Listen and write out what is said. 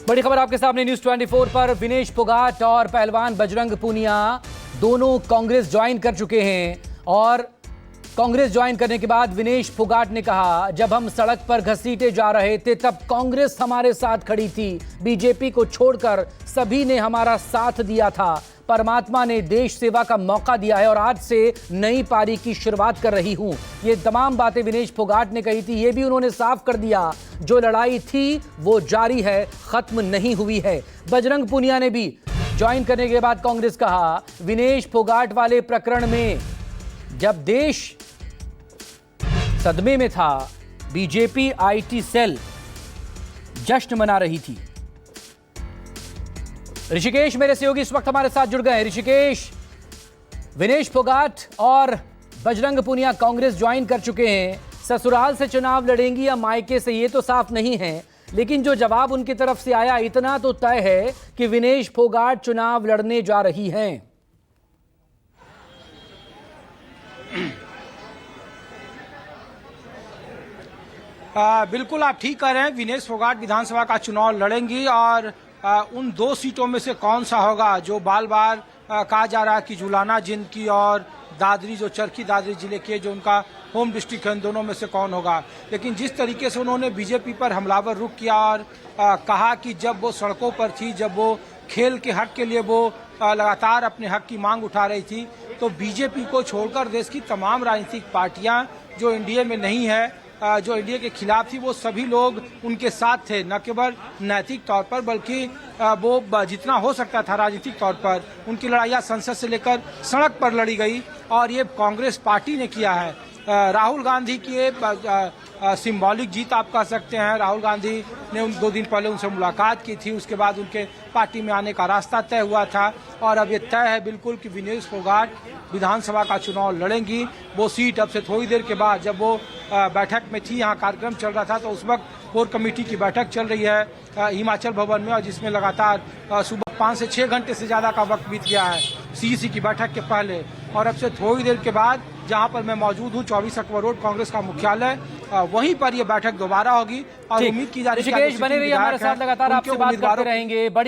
बड़ी खबर आपके सामने न्यूज 24 पर। विनेश फोगाट और पहलवान बजरंग पूनिया दोनों कांग्रेस ज्वाइन कर चुके हैं और कांग्रेस ज्वाइन करने के बाद विनेश फोगाट ने कहा, जब हम सड़क पर घसीटे जा रहे थे तब कांग्रेस हमारे साथ खड़ी थी, बीजेपी को छोड़कर सभी ने हमारा साथ दिया था। परमात्मा ने देश सेवा का मौका दिया है और आज से नई पारी की शुरुआत कर रही हूं। ये तमाम बातें विनेश फोगाट ने कही थी। ये भी उन्होंने साफ कर दिया, जो लड़ाई थी वो जारी है, खत्म नहीं हुई है। बजरंग पूनिया ने भी ज्वाइन करने के बाद कांग्रेस कहा, विनेश फोगाट वाले प्रकरण में जब देश सदमे में था, बीजेपी आईटी सेल जश्न मना रही थी। ऋषिकेश मेरे सहयोगी इस वक्त हमारे साथ जुड़ गए हैं। ऋषिकेश, विनेश फोगाट और बजरंग पूनिया कांग्रेस ज्वाइन कर चुके हैं। ससुराल से चुनाव लड़ेंगी या मायके से, ये तो साफ नहीं है, लेकिन जो जवाब उनकी तरफ से आया इतना तो तय है कि विनेश फोगाट चुनाव लड़ने जा रही हैं। बिल्कुल आप ठीक कह रहे हैं। विनेश फोगाट विधानसभा का चुनाव लड़ेंगी और उन दो सीटों में से कौन सा होगा जो बार बार कहा जा रहा है कि जुलाना जिनकी और दादरी जो चरखी दादरी जिले के जो उनका होम डिस्ट्रिक्ट है, इन दोनों में से कौन होगा। लेकिन जिस तरीके से उन्होंने बीजेपी पर हमलावर रुख किया और कहा कि जब वो सड़कों पर थी, जब वो खेल के हक के लिए वो लगातार अपने हक की मांग उठा रही थी, तो बीजेपी को छोड़कर देश की तमाम राजनीतिक पार्टियां जो एनडीए में नहीं है, जो एनडीए के खिलाफ थी, वो सभी लोग उनके साथ थे, न केवल नैतिक तौर पर बल्कि वो जितना हो सकता था राजनीतिक तौर पर उनकी लड़ाइयाँ संसद से लेकर सड़क पर लड़ी गई और ये कांग्रेस पार्टी ने किया है। राहुल गांधी की ये सिंबॉलिक जीत आप कह सकते हैं। राहुल गांधी ने 2 दिन पहले उनसे मुलाकात की थी, उसके बाद उनके पार्टी में आने का रास्ता तय हुआ था और अब ये तय है बिल्कुल कि विनेश फोगाट विधानसभा का चुनाव लड़ेंगी। वो सीट अब से थोड़ी देर के बाद, जब वो बैठक में थी, यहाँ कार्यक्रम चल रहा था, तो उस वक्त कोर कमेटी की बैठक चल रही है हिमाचल भवन में, और जिसमें लगातार सुबह 5 से 6 घंटे से ज्यादा का वक्त बीत गया है सीईसी की बैठक के पहले। और अब से थोड़ी देर के बाद जहां पर मैं मौजूद हूं, 24 अकबर रोड कांग्रेस का मुख्यालय, वहीं पर यह बैठक दोबारा होगी और उम्मीद की जा रही है ऋषिकेश बने रहिए हमारे साथ, लगातार आपसे बात करते रहेंगे। बड़ी